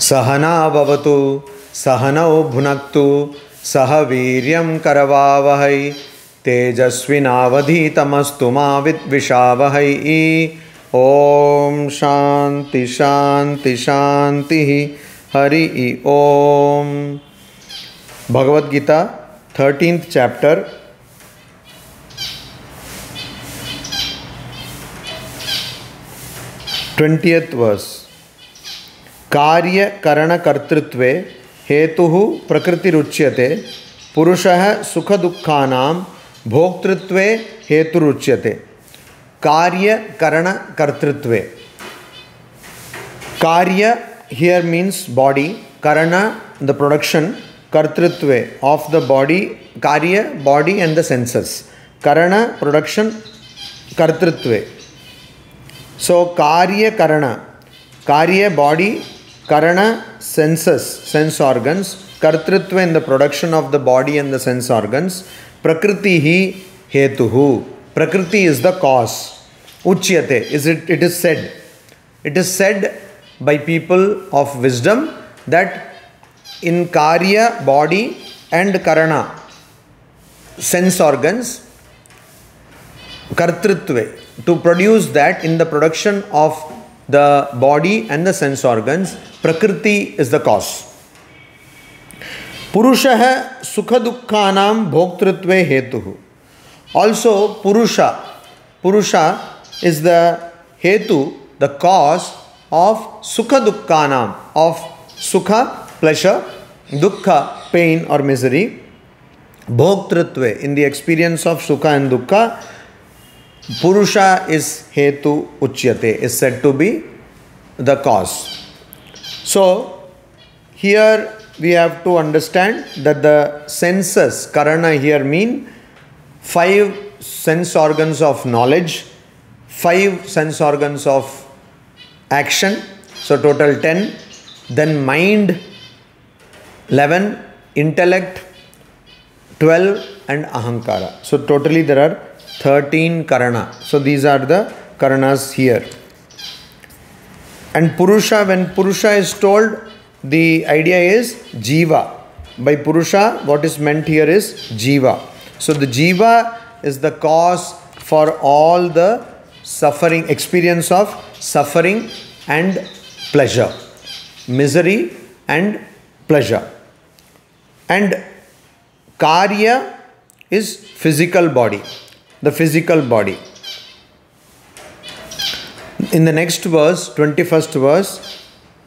सहना भवतु सहनौ भुनक्तु सह वीर्यं करवावहै तेजस्विनावधीतमस्तु मा विद्विषावहै। ओम शांति शांति शांति। हरि ओम। Bhagavad Gita 13th chapter, 20th verse। कार्य करण कर्तृत्वे हेतुः प्रकृतिरुच्यते पुरुषः सुख दुःखानां भोक्तृत्वे हेतुरुच्यते। कार्य करण कर्तृत्वे, कार्य here means body, karana the production, kartrutve of the body, karya body and the senses, karana production, kartrutve. So karya karana, karya body, karana senses, sense organs, kartrutve in the production of the body and the sense organs, prakritihi hetuhu, prakriti is the cause, uchyate is it is said, it is said by people of wisdom that in karya body and karana sense organs, kartrutve to produce that, in the production of the body and the sense organs, prakriti is the cause. Purushah sukha dukkhanam bhoktrutve hetuhu. Also purusha is the hetu, the cause of sukha dukkhanam, of sukha pleasure, dukkha pain or misery, bhoktrutve in the experience of sukha and dukkha. Purusha is hetu uchyate, is said to be the cause. So here we have to understand that the senses, karana here mean 5 sense organs of knowledge, 5 sense organs of action, so total 10, then mind 11, intellect 12 and ahankara. So totally there are 13 karana. So these are the karanas here. And purusha, when purusha is told, the idea is jiva. By purusha what is meant here is jiva. So the jiva is the cause for all the suffering, experience of suffering and pleasure, misery and pleasure. And karya is physical body, the physical body. In the next verse, 21st verse,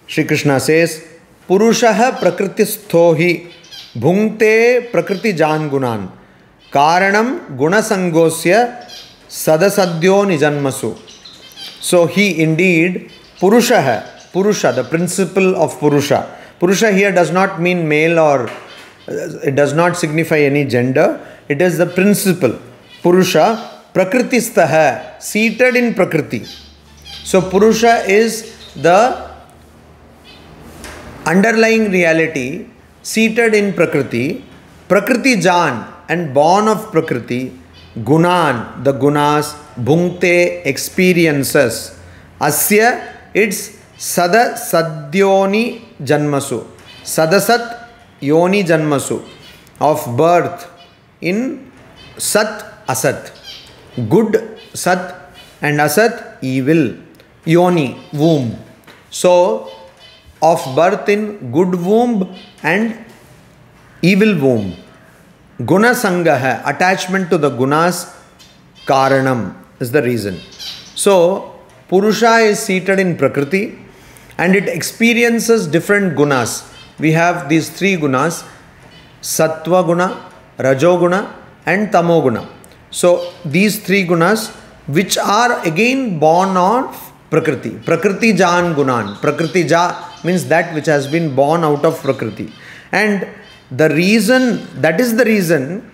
Shri Krishna says, Purushah prakristho bhunkte prakriti jan gunan karanam gunasangosya sadasadyo nijanmasu. So he indeed, Purusha, the principle of Purusha. Purusha here does not mean male or it does not signify any gender. It is the principle. Purusha, prakritistaha, seated in Prakriti. So Purusha is the underlying reality, seated in Prakriti, Prakriti Jan and born of Prakriti, Gunan, the gunas, bhunkte, experiences, asya, it's sadasadyoni janmasu, sadasat yoni janmasu, of birth in sat asat, good sat and asat evil, yoni womb. So of birth in good womb and evil womb. Guna sangaha, attachment to the gunas, karanam is the reason. So Purusha is seated in Prakriti and it experiences different gunas. We have these 3 gunas, Sattva guna, Rajo guna and Tamo guna. So these 3 gunas which are again born of Prakriti. Prakriti Jan Gunan. Prakriti Ja means that which has been born out of Prakriti. And the reason, that is the reason,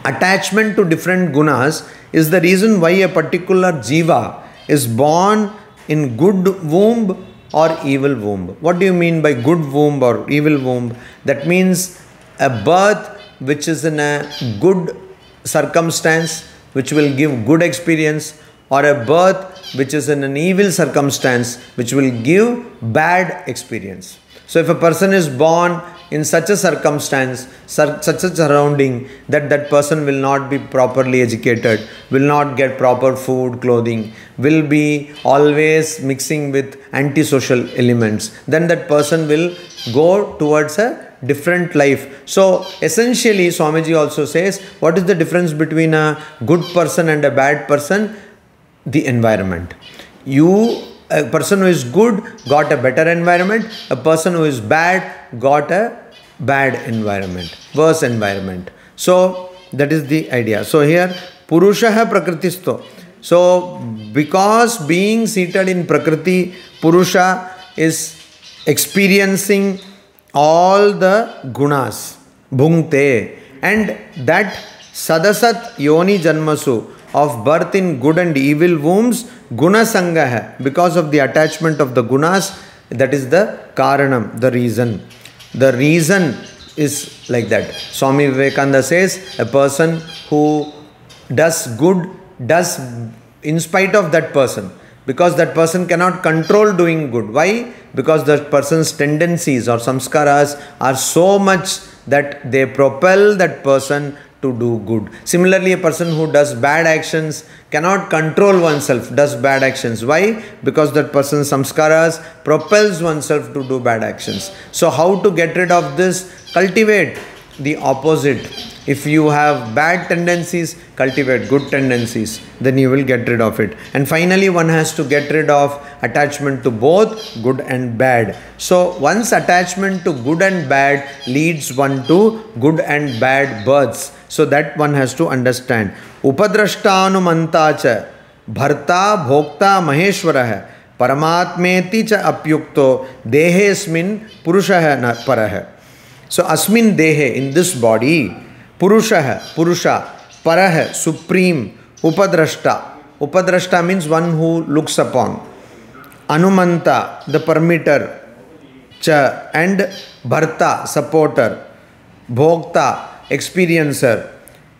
attachment to different gunas is the reason why a particular jiva is born in good womb or evil womb. What do you mean by good womb or evil womb? That means a birth which is in a good circumstance, which will give good experience, or a birth which is in an evil circumstance, which will give bad experience. So if a person is born in such a circumstance, such a surrounding, that person will not be properly educated, will not get proper food, clothing, will be always mixing with antisocial elements, then that person will go towards a different life. So essentially Swamiji also says, what is the difference between a good person and a bad person? The environment. A person who is good got a better environment, a person who is bad got a bad environment, worse environment. So that is the idea. So here Purushaha Prakritisto. So because being seated in Prakriti, Purusha is experiencing all the gunas, bhungte, and that sadasat yoni janmasu, of birth in good and evil wombs, guna sangha hai, because of the attachment of the gunas, that is the karanam, the reason. The reason is like that. Swami Vivekananda says, a person who does good does in spite of that person, because that person cannot control doing good. Why? Because that person's tendencies or samskaras are so much that they propel that person to do good. Similarly, a person who does bad actions cannot control oneself, does bad actions. Why? Because that person's samskaras propels oneself to do bad actions. So how to get rid of this? Cultivate the opposite. If you have bad tendencies, cultivate good tendencies, then you will get rid of it. And finally, one has to get rid of attachment to both good and bad. So once attachment to good and bad leads one to good and bad births. So that one has to understand. Upadrashtanumanta cha bharta bhokta maheshwarah paramatmeti cha apyukto dehesmin purushah parah. So asmin dehe, in this body, Purusha, Parah, supreme, Upadrashta. Upadrashta means one who looks upon. Anumanta, the permitter. Cha, and Bharta, supporter. Bhokta, experiencer.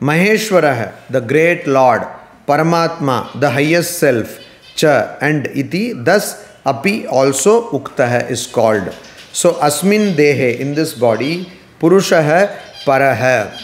Maheshwarah, the great Lord. Paramatma, the highest self. Cha, and Iti, thus Api also Uktah is called. So Asmin Dehe, in this body, Purusha Parah.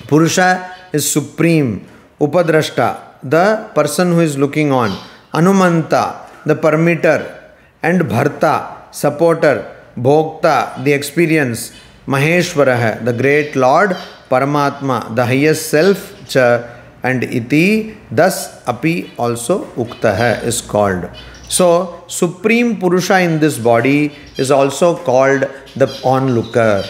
Purusha is supreme. Upadrashta, the person who is looking on. Anumanta, the permitter. And Bharta, supporter. Bhokta, the experience. Maheshwarah, the great Lord. Paramatma, the highest self. Cha, and Iti, thus Api also Uktah is called. So Supreme Purusha in this body is also called the onlooker.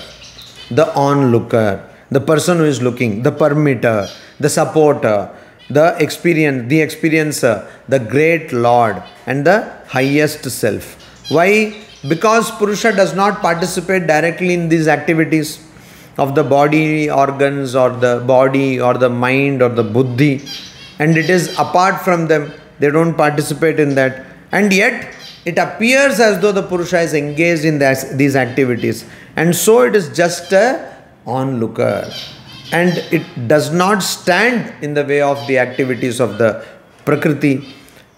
The onlooker. The person who is looking, the permitter, the supporter, the experiencer, the great Lord, and the highest self. Why? Because Purusha does not participate directly in these activities of the body organs or the body or the mind or the buddhi, and it is apart from them. They don't participate in that, and yet it appears as though the Purusha is engaged in these activities, and so it is just a onlooker, and it does not stand in the way of the activities of the Prakriti.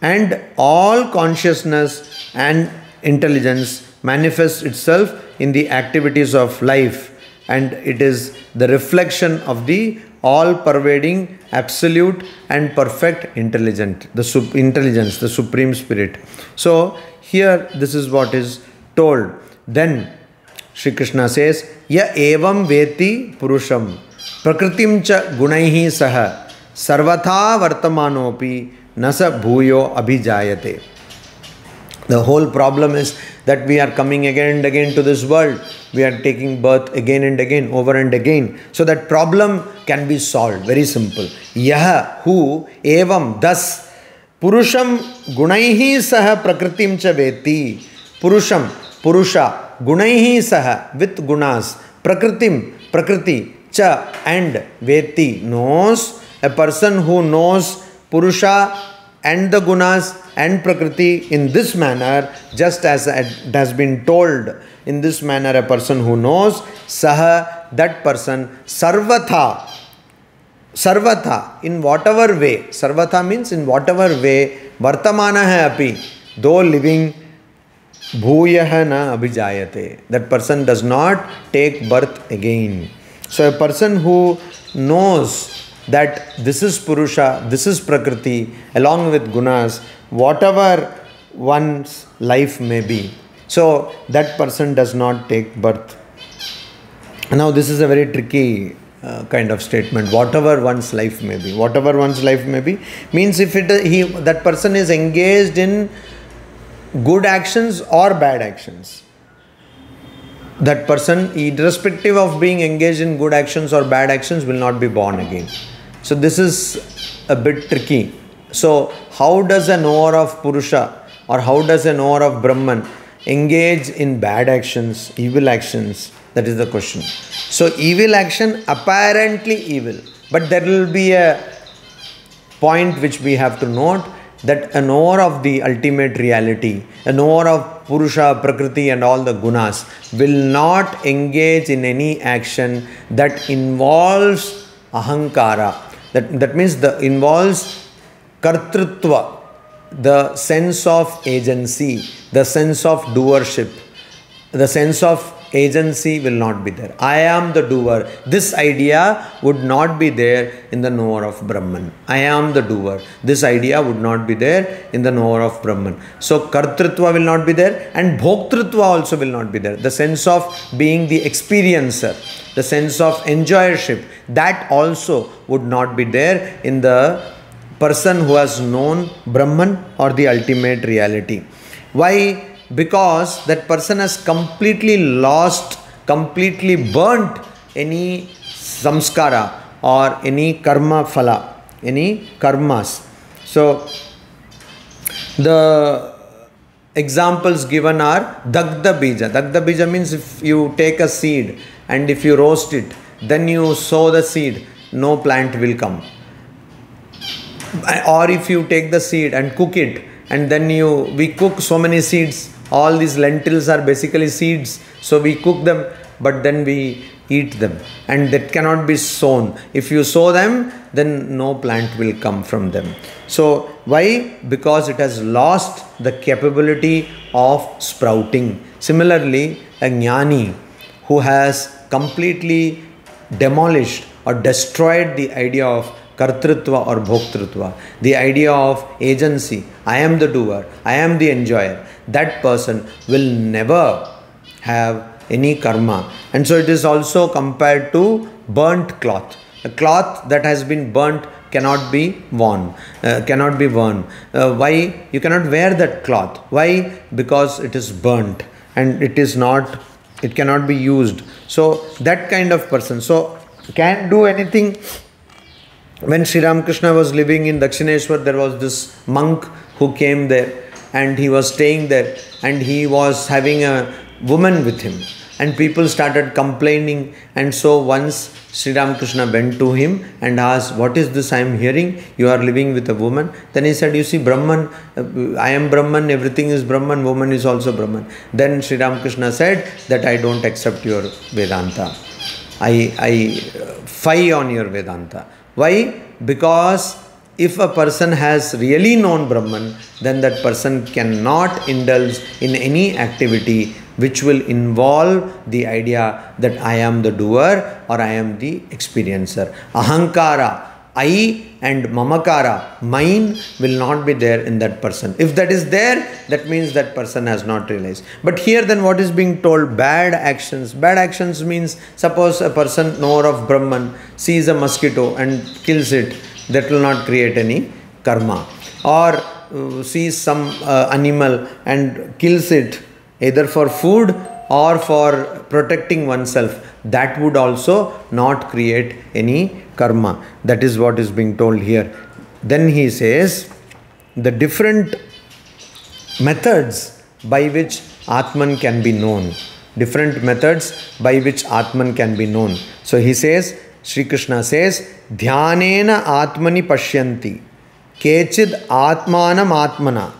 And all consciousness and intelligence manifests itself in the activities of life, and it is the reflection of the all-pervading, absolute and perfect intelligence, the Supreme Spirit. So here this is what is told. Then Shri Krishna says, Ya evam veti purusham prakritim cha gunaihi saha sarvatha vartamanopi nasa bhuyo abhijayate. The whole problem is that we are coming again and again to this world. We are taking birth again and again, over and again. So that problem can be solved. Very simple. Yaha, who, evam, thus, purusham gunaihi saha prakritim cha veti. Purusham, Purusha, Gunaihi saha, with gunas, Prakritim, Prakriti, cha, and Veti, knows. A person who knows Purusha and the gunas and Prakriti in this manner, just as it has been told, in this manner a person who knows, saha, that person sarvatha, sarvatha, in whatever way, sarvatha means in whatever way, vartamana api, though living, bhuyah na abhijayate, that person does not take birth again. So a person who knows that this is Purusha, this is Prakriti, along with gunas, whatever one's life may be, so that person does not take birth. Now this is a very tricky kind of statement. Whatever one's life may be, whatever one's life may be, means if that person is engaged in good actions or bad actions, that person, irrespective of being engaged in good actions or bad actions, will not be born again. So this is a bit tricky. So how does a knower of Purusha or how does a knower of Brahman engage in bad actions, evil actions? That is the question. So evil action, apparently evil, but there will be a point which we have to note, that a knower of the ultimate reality, a knower of Purusha, Prakriti and all the gunas will not engage in any action that involves ahankara. That means involves kartrutva, the sense of agency, the sense of doership, the sense of agency will not be there. I am the doer. This idea would not be there in the knower of Brahman. I am the doer. This idea would not be there in the knower of Brahman. So kartrutva will not be there and bhoktrutva also will not be there. The sense of being the experiencer, the sense of enjoyership, that also would not be there in the person who has known Brahman or the ultimate reality. Why? Because that person has completely lost, completely burnt any samskara or any karma phala, any karmas. So the examples given are Dagda Bija. Dagda Bija means if you take a seed and if you roast it, then you sow the seed, no plant will come. Or if you take the seed and cook it, and then we cook so many seeds, all these lentils are basically seeds, so we cook them, but then we eat them, and that cannot be sown. If you sow them, then no plant will come from them. So why? Because it has lost the capability of sprouting. Similarly, a jnani who has completely demolished or destroyed the idea of kartrutva or bhoktrutva, the idea of agency, I am the doer, I am the enjoyer, that person will never have any karma. And so it is also compared to burnt cloth. A cloth that has been burnt cannot be worn. Why? You cannot wear that cloth. Why? Because it is burnt and it cannot be used. So that kind of person can't do anything. When Sri Ramakrishna was living in Dakshineshwar, there was this monk who came there and he was staying there and he was having a woman with him, and people started complaining, and so once Sri Ramakrishna went to him and asked, what is this I am hearing? You are living with a woman. Then he said, you see, Brahman, I am Brahman, everything is Brahman, woman is also Brahman. Then Sri Ramakrishna said that I don't accept your Vedanta. I fie on your Vedanta. Why? Because if a person has really known Brahman, then that person cannot indulge in any activity which will involve the idea that I am the doer or I am the experiencer. Ahankara, I and mamakara, mine, will not be there in that person. If that is there, that means that person has not realized. But here then what is being told? Bad actions. Bad actions means, suppose a person knower of Brahman sees a mosquito and kills it, that will not create any karma. Or sees some animal and kills it either for food or for protecting oneself, that would also not create any karma. That is what is being told here. Then he says the different methods by which Atman can be known. Different methods by which Atman can be known. So he says, Sri Krishna says, Dhyanena Atmani Pashyanti Kechid Atmanam Atmana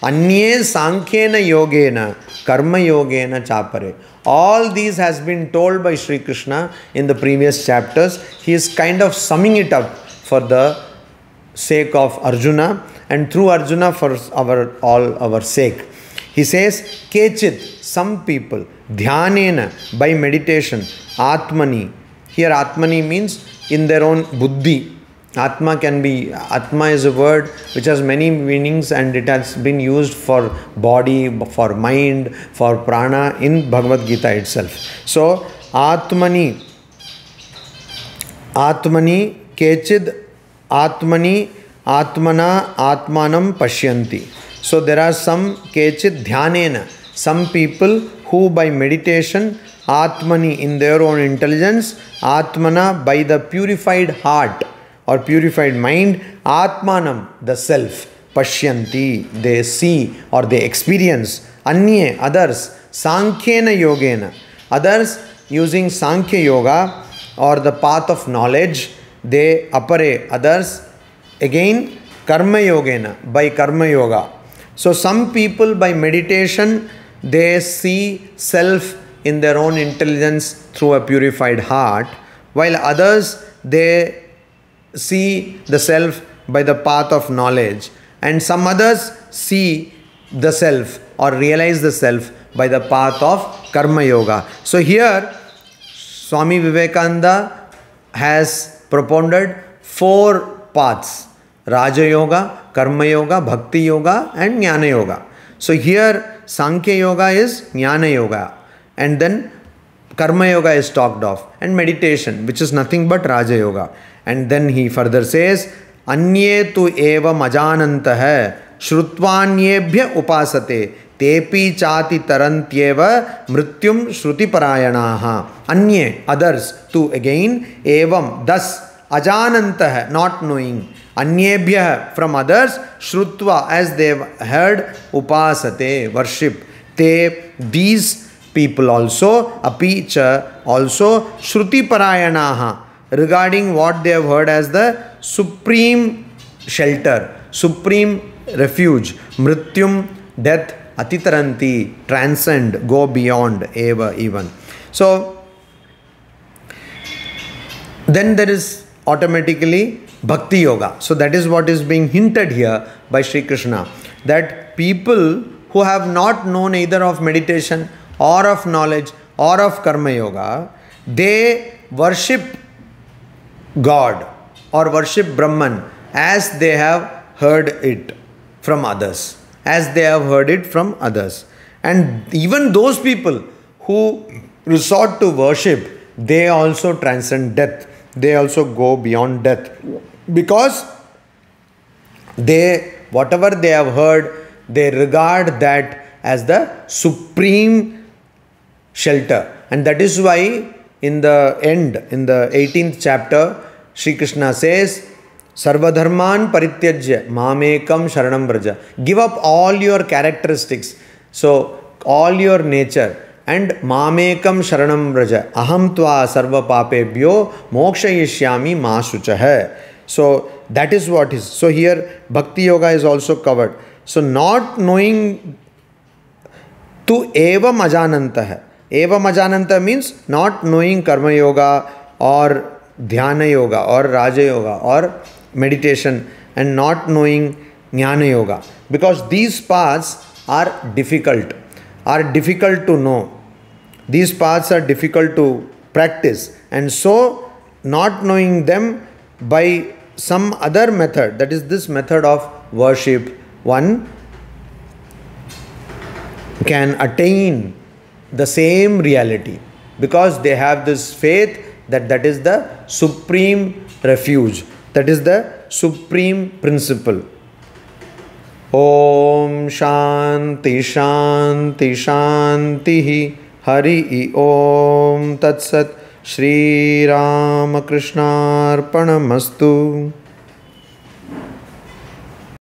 Anye Sankhena Yogena, Karma Yogena Chapare. All these has been told by Sri Krishna in the previous chapters. He is kind of summing it up for the sake of Arjuna and through Arjuna for all our sake. He says, Kechit, some people, Dhyanena, by meditation, Atmani. Here Atmani means in their own buddhi. Atma is a word which has many meanings and it has been used for body, for mind, for prana in Bhagavad Gita itself. So, Atmani, Kechid, Atmani, Atmana, Atmanam Pashyanti. So, there are some Kechid Dhyanena, some people who by meditation, Atmani in their own intelligence, Atmana by the purified heart, or purified mind, Atmanam, the self, Pashyanti, they see or they experience, Anye, others, Sankhena Yogena, others using Sankhya Yoga or the path of knowledge, they Apare, others, again, Karma Yogena, by Karma Yoga. So some people by meditation, they see self in their own intelligence through a purified heart, while others, they see the self by the path of knowledge, and some others see the self or realize the self by the path of Karma Yoga. So here Swami Vivekananda has propounded 4 paths: Raja Yoga, Karma Yoga, Bhakti Yoga and Jnana Yoga. So here Sankhya Yoga is Jnana Yoga, and then Karma Yoga is talked of, and meditation, which is nothing but Raja Yoga. And then he further says, Anye tu eva majanantah shrutvanyebhya upasate tepi chati tarantyeva mrityum shruti parayanaha. Anye, others, tu again, evam, thus, ajanantah, not knowing, anyebhya, from others, shrutva, as they have heard, upasate, worship, te, these people also, apicha, also, shruti parayanaha, regarding what they have heard as the supreme shelter, supreme refuge, mrityum, death, atitaranti, transcend, go beyond, eva, even. So, then there is automatically Bhakti Yoga. So that is what is being hinted here by Sri Krishna, that people who have not known either of meditation or of knowledge or of Karma Yoga, they worship God or worship Brahman as they have heard it from others, as they have heard it from others. And even those people who resort to worship, they also transcend death. They also go beyond death, because they, whatever they have heard, they regard that as the supreme shelter. And that is why in the end, in the 18th chapter, Sri Krishna says, Sarvadharman parityajya mamekam sharanam vraja. Give up all your characteristics, so all your nature, and mamekam sharanam vraja. Aham tva sarva papebhyo mokshayishyami ma shuchah. So that is what is. So here Bhakti Yoga is also covered. So not knowing, tu eva majanantah. Eva majananta means not knowing Karma Yoga or Dhyana Yoga or Raja Yoga or meditation, and not knowing Jnana Yoga, because these paths are difficult to know. These paths are difficult to practice, and so not knowing them by some other method, that is this method of worship, one can attain the same reality, because they have this faith that that is the supreme refuge, that is the supreme principle. Om Shanti Shanti Shanti Hari Om Tat Sat. Shri Ramakrishna Arpanamastu.